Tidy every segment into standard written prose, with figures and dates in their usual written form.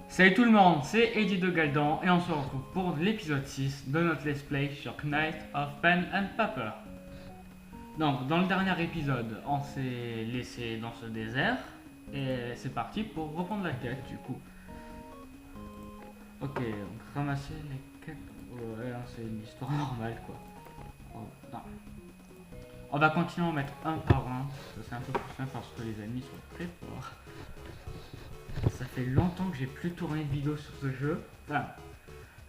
Salut tout le monde, c'est Eddie de Galdan et on se retrouve pour l'épisode 6 de notre let's play sur Knight of Pen and Paper. Donc dans le dernier épisode, on s'est laissé dans ce désert et c'est parti pour reprendre la quête du coup. Ok, donc ramasser les quêtes, ouais c'est une histoire normale quoi. Oh, non. On va continuer à en mettre un par un, ça c'est un peu plus simple parce que les ennemis sont très forts. Ça fait longtemps que j'ai plus tourné de vidéo sur ce jeu. Enfin,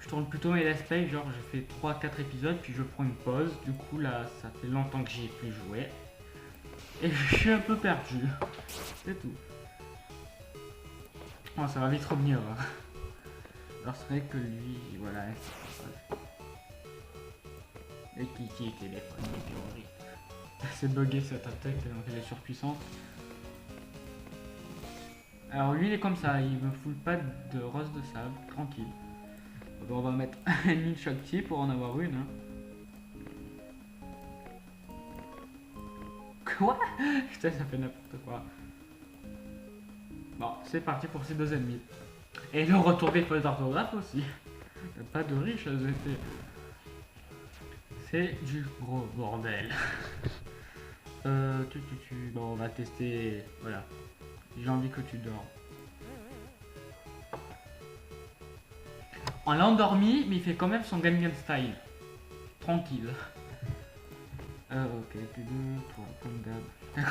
je tourne plutôt mes let's play, genre je fais 3-4 épisodes puis je prends une pause. Du coup là, ça fait longtemps que j'y ai plus joué. Et je suis un peu perdu. C'est tout. Oh, ça va vite revenir. Alors c'est vrai que lui, voilà. Et qui est téléphone, théorie. C'est bugué cette attaque tellement qu'elle est surpuissante. Alors lui il est comme ça, il me fout pas de rose de sable, tranquille. Donc, on va mettre une Shakti pour en avoir une. Hein. Quoi? Putain ça fait n'importe quoi. Bon, c'est parti pour ces deux ennemis. Et le retour des fautes d'orthographe aussi. Pas de riches été. C'est du gros bordel. Bon on va tester. Voilà. J'ai envie que tu dors. On l'a endormi, mais il fait quand même son Gangnam Style. Tranquille. Ok, T2, toi, comme d'hab.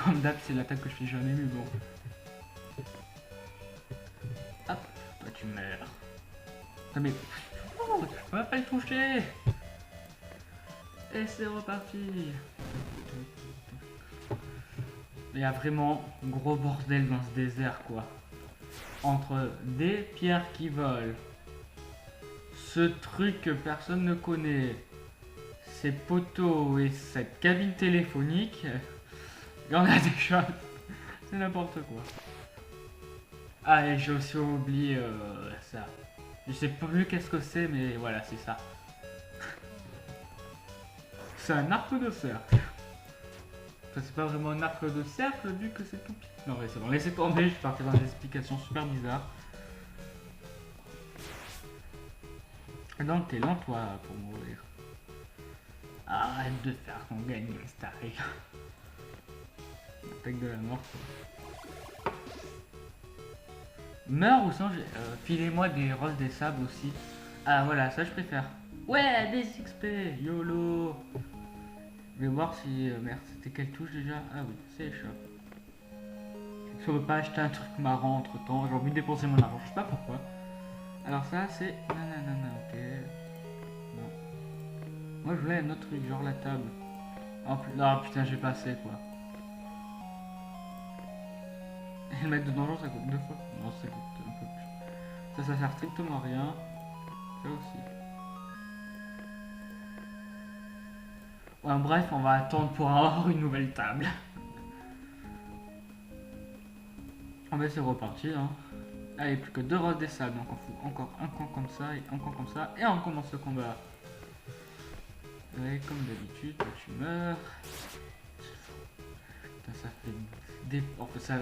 Comme d'hab, c'est l'attaque que je fais jamais, mais bon. Hop, toi tu meurs. Ah, mais. Oh, on va pas le toucher. Et c'est reparti. Il y a vraiment un gros bordel dans ce désert, quoi. Entre des pierres qui volent. Ce truc que personne ne connaît, ces poteaux et cette cabine téléphonique, il y en a des choses, c'est n'importe quoi. Ah et j'ai aussi oublié ça. Je sais plus qu'est-ce que c'est mais voilà c'est ça. C'est un arc de cercle. Enfin, c'est pas vraiment un arc de cercle vu que c'est tout petit. Non mais c'est bon, laissez tomber, je suis parti dans des explications super bizarres. Donc t'es lent toi pour mourir. Arrête de faire ton Gangnam Style. Attaque de la mort. Meurs ou sans filez-moi des roses des sables aussi. Ah voilà, ça je préfère. Ouais, des XP, YOLO. Je vais voir si... merde, c'était quelle touche déjà? Ah oui, c'est shop. Est-ce qu'on peut pas acheter un truc marrant entre temps? J'ai envie de dépenser mon argent, je sais pas pourquoi. Alors ça c'est... Nanana, ok. Non. Moi je voulais un autre truc, genre la table. Oh putain, j'ai passé quoi. Et le maître de donjon ça coûte 2 fois. Non, ça coûte un peu plus. Ça sert strictement à rien. Ça aussi. Ouais, bref, on va attendre pour avoir une nouvelle table. Ah bah c'est reparti hein. Allez, plus que 2 roses des sables, donc on fout encore un camp comme ça et un camp comme ça. Et on commence le combat. Ouais, comme d'habitude, toi tu meurs. Putain, ça fait des... Enfin, ça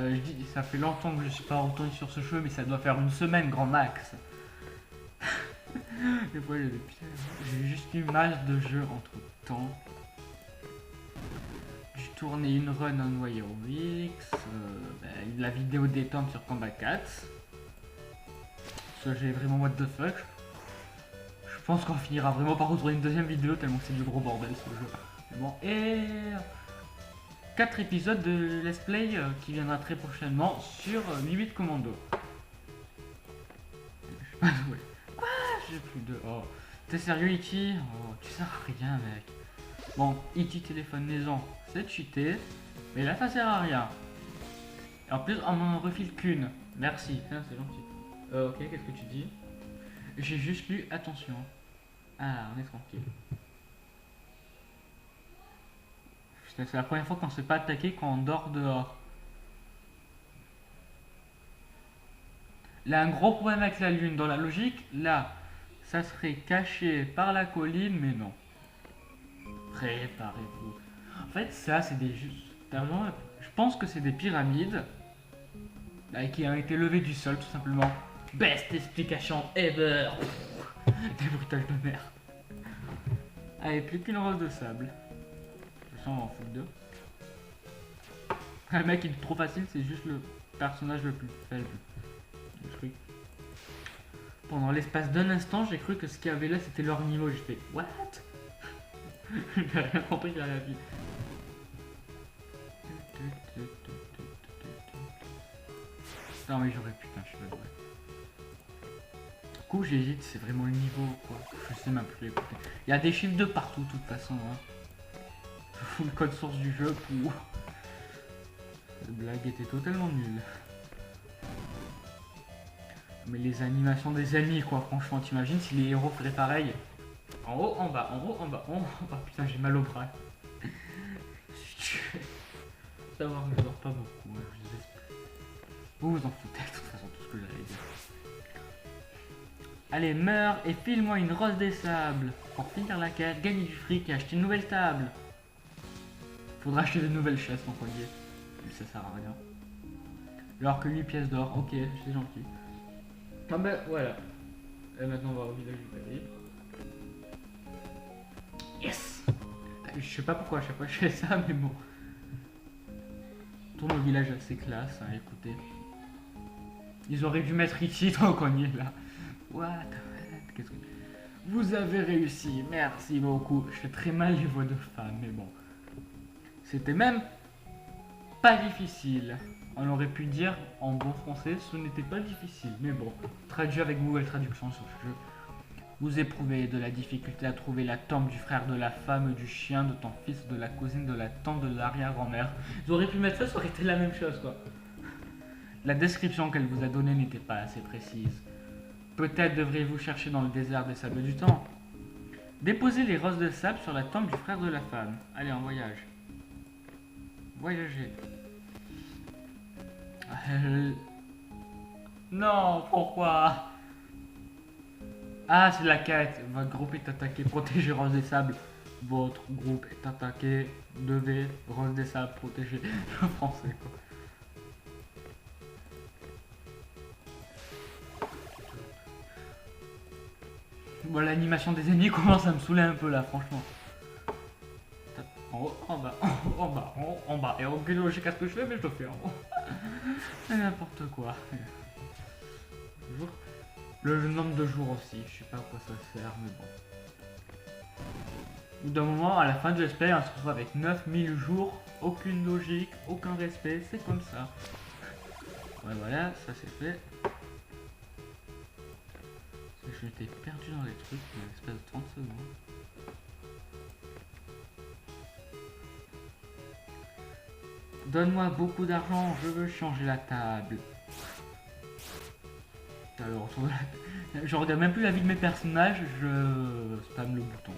fait longtemps que je suis pas retourné sur ce jeu, mais ça doit faire une semaine grand max. Des fois j'ai des pierres. J'ai juste eu mal de jeu entre temps. J'ai tourné une run en Warrior X. La vidéo détente sur Combat 4. Ça j'ai vraiment what the fuck. Je pense qu'on finira vraiment par retourner une deuxième vidéo tellement que c'est du gros bordel ce jeu. Bon, et 4 épisodes de Let's Play qui viendra très prochainement sur 8 Commando. Je sais pas jouer. Quoi? J'ai plus de... Oh. T'es sérieux E.T? Oh, tu sers à rien mec. Bon, E.T. téléphone maison, c'est cheaté. Mais là ça sert à rien. Et en plus on m'en refile qu'une. Merci, c'est gentil. Ok, qu'est-ce que tu dis? J'ai juste lu attention. Ah, on est tranquille. C'est la première fois qu'on ne se fait pas attaquer quand on dort dehors. Là, un gros problème avec la lune. Dans la logique, là, ça serait caché par la colline, mais non. Préparez-vous. En fait, ça, c'est des... Je pense que c'est des pyramides qui ont été levées du sol, tout simplement. Best explication ever. Des bruitages de mer. Allez, plus qu'une rose de sable. De toute façon, on va en foutre deux. Le mec, il est trop facile, c'est juste le personnage le plus faible du truc. Pendant l'espace d'un instant, j'ai cru que ce qu'il y avait là, c'était leur niveau. J'ai fait, what? J'ai rien compris à la vie. Non mais j'aurais putain, je suis pas vrai. Du coup j'hésite, c'est vraiment le niveau quoi. Je sais même plus écouter. Il y a des chiffres de partout de toute façon. Hein. Je fous le code source du jeu pour... La blague était totalement nulle. Mais les animations des ennemis quoi, franchement, t'imagines si les héros feraient pareil. En haut, en bas, en haut, en bas, en haut, en bas. Putain, j'ai mal au bras. Savoir que je dors pas beaucoup, hein, je vous explique. Vous vous en foutez de toute façon, tout ce que j'allais dire. Allez, meurs et file-moi une rose des sables. Pour finir la quête, gagner du fric et acheter une nouvelle table. Faudra acheter de nouvelles chaises sans collier. Ça sert à rien. Alors que 8 pièces d'or, ok, c'est gentil. Ah ben voilà. Et maintenant on va au village du palier. Yes. Je sais pas pourquoi à chaque fois je fais ça, mais bon. Tourne au village assez classe, hein, écoutez. Ils auraient dû mettre ici tant qu'on y est là. What? Qu'est-ce que... Vous avez réussi, merci beaucoup. Je fais très mal les voix de femmes, mais bon. C'était même pas difficile. On aurait pu dire en bon français, ce n'était pas difficile. Mais bon, traduit avec Google Traduction sur ce jeu. Vous éprouvez de la difficulté à trouver la tombe du frère de la femme, du chien, de ton fils, de la cousine, de la tante, de l'arrière-grand-mère. Ils auraient pu mettre ça, ça aurait été la même chose quoi. La description qu'elle vous a donnée n'était pas assez précise. Peut-être devriez-vous chercher dans le désert des sables du temps. Déposez les roses de sable sur la tombe du frère de la femme. Allez, en voyage. Voyager. Non, pourquoi? Ah, c'est la quête. Votre groupe est attaqué. Protégez Rose des Sables. Votre groupe est attaqué. Devez Rose des Sables protéger. Le français, quoi. Bon, l'animation des ennemis commence à me saouler un peu là, franchement. En haut, en bas, en haut, en bas, en haut, en bas. Et ok, je sais pas ce que je fais, mais je le fais en haut. C'est n'importe quoi. Le nombre de jours aussi, je sais pas à quoi ça sert, mais bon. Au bout d'un moment, à la fin de l'espèce, on se retrouve avec 9000 jours, aucune logique, aucun respect, c'est comme ça. Ouais, voilà, ça c'est fait. Je m'étais perdu dans les trucs, une espèce de 30 secondes. Donne-moi beaucoup d'argent, je veux changer la table. Alors, je regarde même plus la vie de mes personnages, je spamme le bouton.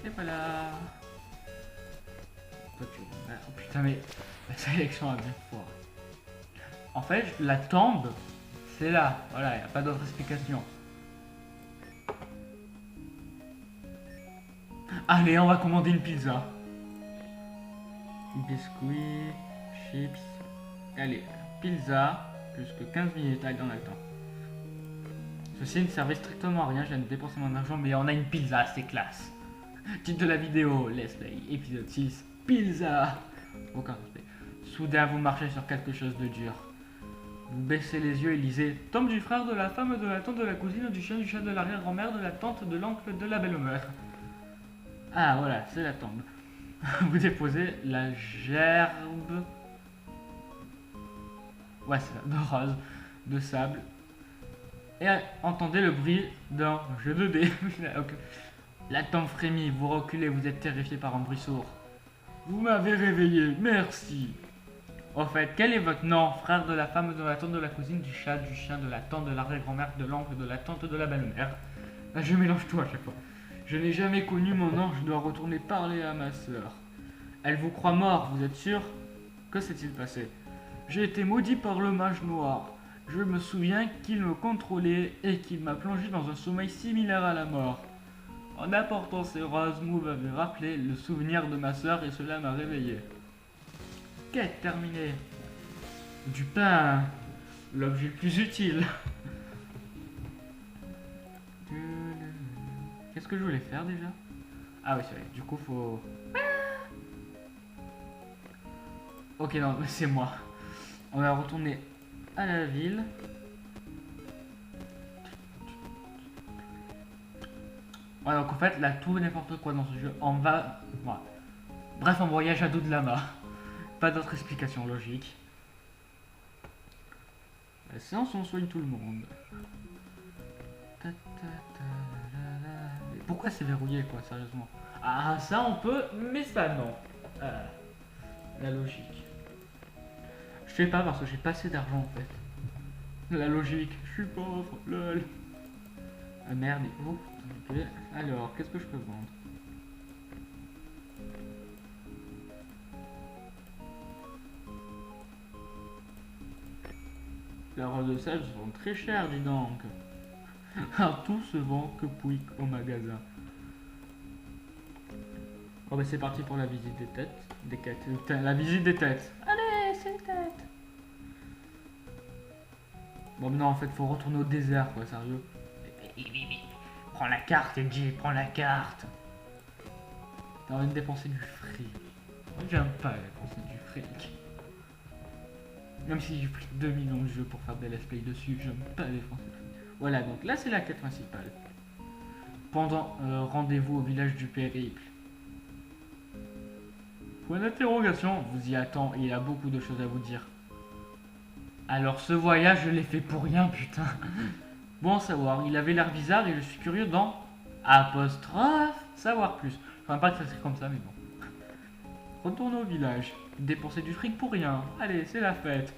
Et voilà. Oh putain, mais la sélection a bien fort. En fait, la tombe, c'est là. Voilà, il n'y a pas d'autre explication. Allez, on va commander une pizza. Biscuits, chips. Allez, pizza, plus que 15 minutes. Allez, on a le temps. Ceci ne servait strictement à rien, je viens de dépenser mon argent, mais on a une pizza, c'est classe. Titre de la vidéo, Let's Play, épisode 6, pizza. Aucun respect. Soudain, vous marchez sur quelque chose de dur. Vous baissez les yeux et lisez « Tombe du frère, de la femme, de la tante, de la cousine, du chien, du chat, de l'arrière-grand-mère, de la tante, de l'oncle, de la belle-mère. » Ah, voilà, c'est la tombe. Vous déposez la gerbe... Ouais, c'est ça, de rose, de sable. Et entendez le bruit d'un jeu de dés. Okay. La tombe frémit, vous reculez, vous êtes terrifié par un bruit sourd. Vous m'avez réveillé, merci. Au fait, quel est votre nom? Frère de la femme, de la tante, de la cousine, du chat, du chien, de la tante, de l'arrière-grand-mère, de l'oncle, de la tante, de la belle-mère. Ah, je mélange tout à chaque fois. Je n'ai jamais connu mon nom, je dois retourner parler à ma sœur. Elle vous croit mort, vous êtes sûr? Que s'est-il passé? J'ai été maudit par le mage noir. Je me souviens qu'il me contrôlait et qu'il m'a plongé dans un sommeil similaire à la mort. En apportant ces roses, vous m'avez rappelé le souvenir de ma sœur et cela m'a réveillé. Quête terminée. Du pain. l'objet le plus utile. Qu'est-ce que je voulais faire déjà? Ah oui, c'est vrai. Du coup, faut... Ok, non, c'est moi. On va retourner à la ville. Ouais, donc en fait, là, tout et n'importe quoi dans ce jeu, on va... Voilà. Bref, on voyage à dos de lama. Pas d'autre explication logique. La séance, on soigne tout le monde. Mais pourquoi c'est verrouillé, quoi, sérieusement? Ah, ça on peut, mais ça non. Ah, la logique. Je sais pas parce que j'ai pas assez d'argent en fait. La logique, je suis pauvre, lol. Ah merde, oh, ok. Alors, qu'est-ce que je peux vendre? Les rolls de sel sont très chers, dis donc. Ah, tout se vend que Pouic au magasin. Bon bah c'est parti pour la visite des têtes. Des quêtes. La visite des têtes. Allez, c'est les têtes. Bon mais non en fait faut retourner au désert quoi, sérieux. Prends la carte Edgy, prends la carte. T'as envie de dépenser du fric. Moi j'aime pas dépenser du fric. Même si j'ai pris 2 millions de jeux pour faire des let's play dessus, j'aime pas dépenser du fric. Voilà donc là c'est la quête principale. Pendant rendez-vous au village du périple. Point d'interrogation, vous y attend et il a beaucoup de choses à vous dire. Alors ce voyage je l'ai fait pour rien putain. Bon à savoir, il avait l'air bizarre et je suis curieux dans apostrophe savoir plus. Enfin pas que ça serait comme ça mais bon. Retourne au village, dépenser du fric pour rien. Allez c'est la fête.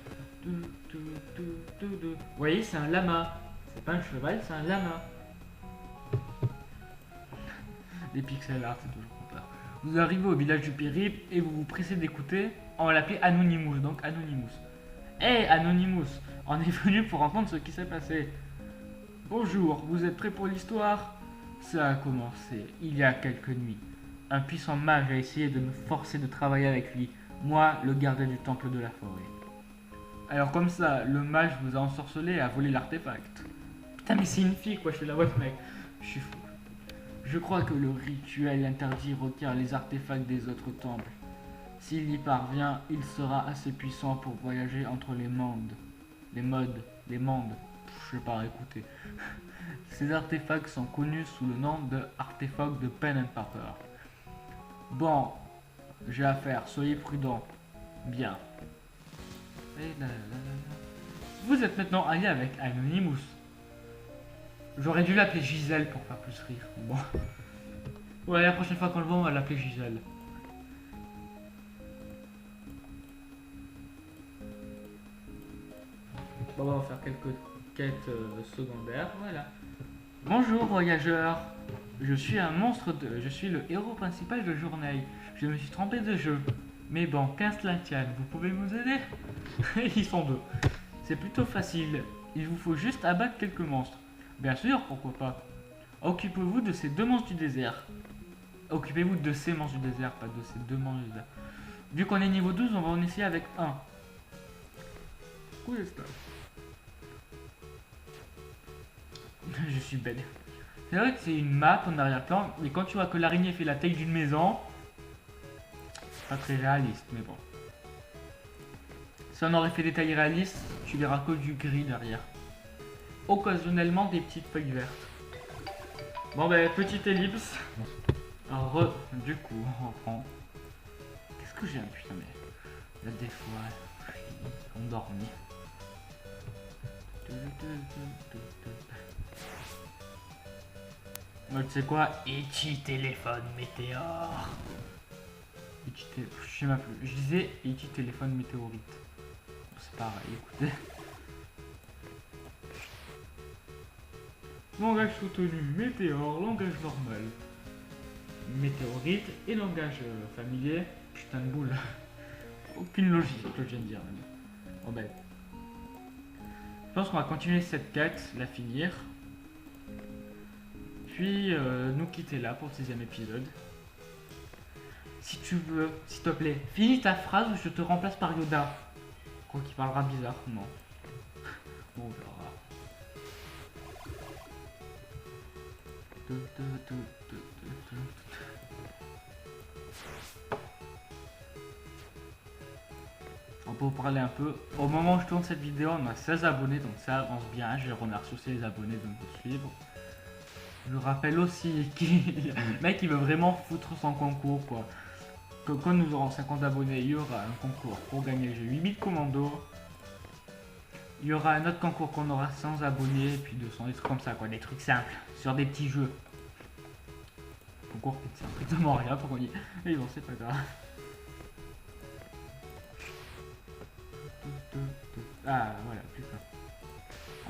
Vous voyez c'est un lama. C'est pas un cheval, c'est un lama. Les pixel art c'est toujours peur. Vous arrivez au village du périple et vous vous pressez d'écouter. On va l'appeler Anonymous, donc Anonymous. Hey Anonymous, on est venu pour entendre ce qui s'est passé. Bonjour, vous êtes prêts pour l'histoire? Ça a commencé il y a quelques nuits. Un puissant mage a essayé de me forcer de travailler avec lui, moi, le gardien du temple de la forêt. Alors comme ça, le mage vous a ensorcelé et a volé l'artefact. Putain mais c'est une fille quoi, je fais la voix mec. Je suis fou. Je crois que le rituel interdit requiert les artefacts des autres temples. S'il y parvient, il sera assez puissant pour voyager entre les mondes. Les mondes. Je sais pas, écoutez. Ces artefacts sont connus sous le nom de artefacts de Pen and Paper. Bon, j'ai affaire, soyez prudents. Bien. Vous êtes maintenant allié avec Anonymous. J'aurais dû l'appeler Gisèle pour faire plus rire. Bon. Ouais, la prochaine fois qu'on le voit, on va l'appeler Gisèle. Bon, on va faire quelques quêtes secondaires. Voilà. Bonjour voyageurs. Je suis je suis le héros principal de Journée. Je me suis trompé de jeu. Mais bon, qu'à cela tienne, vous pouvez nous aider? Ils sont deux. C'est plutôt facile. Il vous faut juste abattre quelques monstres. Bien sûr, pourquoi pas. Occupez-vous de ces deux monstres du désert. Occupez-vous de ces monstres du désert, pas de ces deux monstres du désert. Vu qu'on est niveau 12, on va en essayer avec un. Où est-ce que... Je suis bête. C'est vrai que c'est une map en arrière-plan, mais quand tu vois que l'araignée fait la taille d'une maison, c'est pas très réaliste, mais bon. Si on aurait fait des tailles réalistes, tu verras que du gris derrière. Occasionnellement des petites feuilles vertes. Bon ben, petite ellipse. Du coup, on reprend. Qu'est-ce que j'ai un putain mais... Là des fois, je suis endormi. Moi, tu sais quoi? Iti téléphone météore. Je sais même plus. Je disais Iti téléphone météorite. C'est pareil, écoutez. Langage soutenu, météore, langage normal. Météorite et langage familier. Putain de boule. Aucune logique que je viens de dire. Bon ben. Je pense qu'on va continuer cette quête, la finir. Puis nous quitter là pour le 6ème épisode. Si tu veux, s'il te plaît, finis ta phrase ou je te remplace par Yoda. Quoi qu'il parlera bizarre, non. on verra. On peut vous parler un peu. Au moment où je tourne cette vidéo, on a 16 abonnés, donc ça avance bien. Je remercie aussi les abonnés de nous suivre. Je rappelle aussi qu'il mec il veut vraiment foutre son concours quoi. Que quand nous aurons 50 abonnés, il y aura un concours pour gagner le jeu 8000 commandos. Il y aura un autre concours qu'on aura 100 abonnés, puis 200, des trucs comme ça quoi, des trucs simples, sur des petits jeux. Concours qui ne sert strictement à rien pour qu'on y... Mais bon, c'est pas grave. Ah voilà, putain.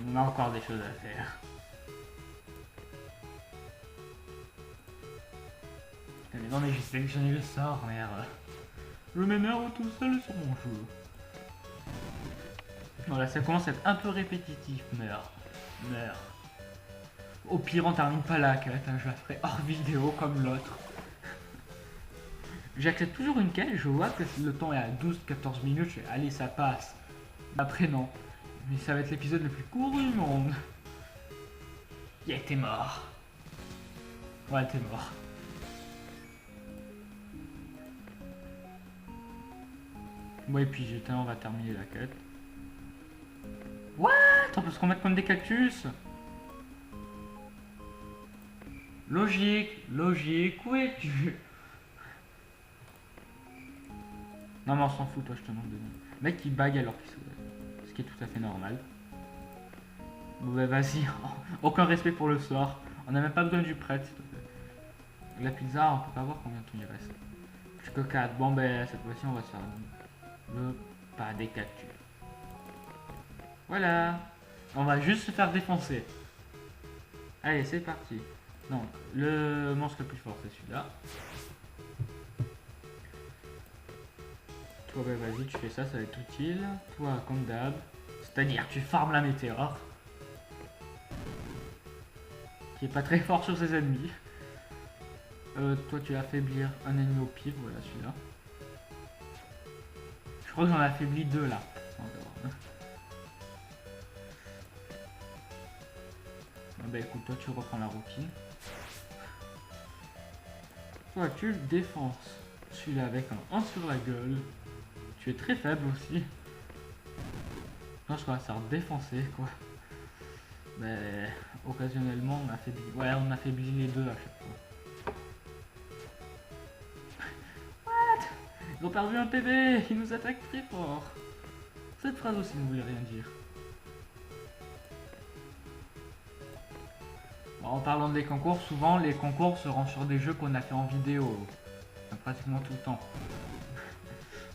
On a encore des choses à faire. Mais non mais j'ai sélectionné le sort, merde. Je m'énerve tout seul sur mon jeu. Voilà, ça commence à être un peu répétitif, meurs. Au pire, on termine pas la quête, hein, je la ferai hors vidéo comme l'autre. J'accepte toujours une quête, je vois que le temps est à 12-14 minutes, je fais allez, ça passe. Après, non. Mais ça va être l'épisode le plus court du monde. Yeah, t'es mort. Ouais, t'es mort. Ouais, puis on va terminer la quête. What? On peut se remettre comme des cactus? Logique, où es-tu? Non mais on s'en fout, toi je te demande de nous. Mec qui bague alors qu'il se lève. Ce qui est tout à fait normal. Bon bah vas-y, aucun respect pour le sort. On n'a même pas besoin du prêtre s'il te plaît. La pizza, on peut pas voir combien de temps il reste. Plus que 4. Bon bah cette fois-ci on va se faire le pas des cactus. Voilà. On va juste se faire défoncer. Allez, c'est parti. Donc, le monstre le plus fort, c'est celui-là. Toi, bah vas-y, tu fais ça, ça va être utile. Toi, comme d'hab. C'est-à-dire, tu farmes la météore. Qui est pas très fort sur ses ennemis. Toi, tu vas affaiblir un ennemi au pire, voilà celui-là. Je crois que j'en ai affaibli 2 là. Bah écoute, toi tu reprends la routine. Toi tu le défenses. Celui-là avec un 1 sur la gueule. Tu es très faible aussi. Non, je crois que ça va défoncer quoi. Mais occasionnellement on affaiblit. Ouais, on affaiblit les deux à chaque fois. What? Ils ont perdu un PV. Ils nous attaquent très fort. Cette phrase aussi ne voulait rien dire. En parlant des concours, souvent les concours seront sur des jeux qu'on a fait en vidéo. Pratiquement tout le temps.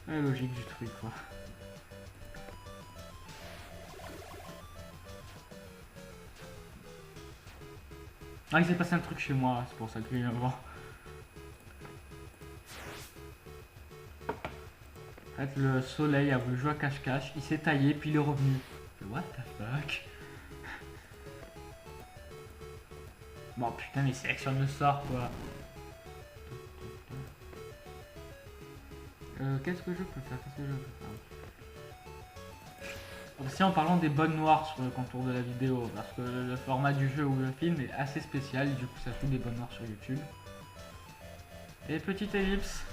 La logique du truc quoi. Ah, il s'est passé un truc chez moi, c'est pour ça que je viens voir. En fait, le soleil a voulu jouer à cache-cache, il s'est taillé, puis il est revenu. What the fuck? Bon putain, mais il sélectionne le sort quoi. Qu'est-ce que je peux faire? Aussi en parlant des bonnes noires sur le contour de la vidéo, parce que le format du jeu ou le film est assez spécial, et du coup ça fait des bonnes noires sur YouTube. Et petite ellipse.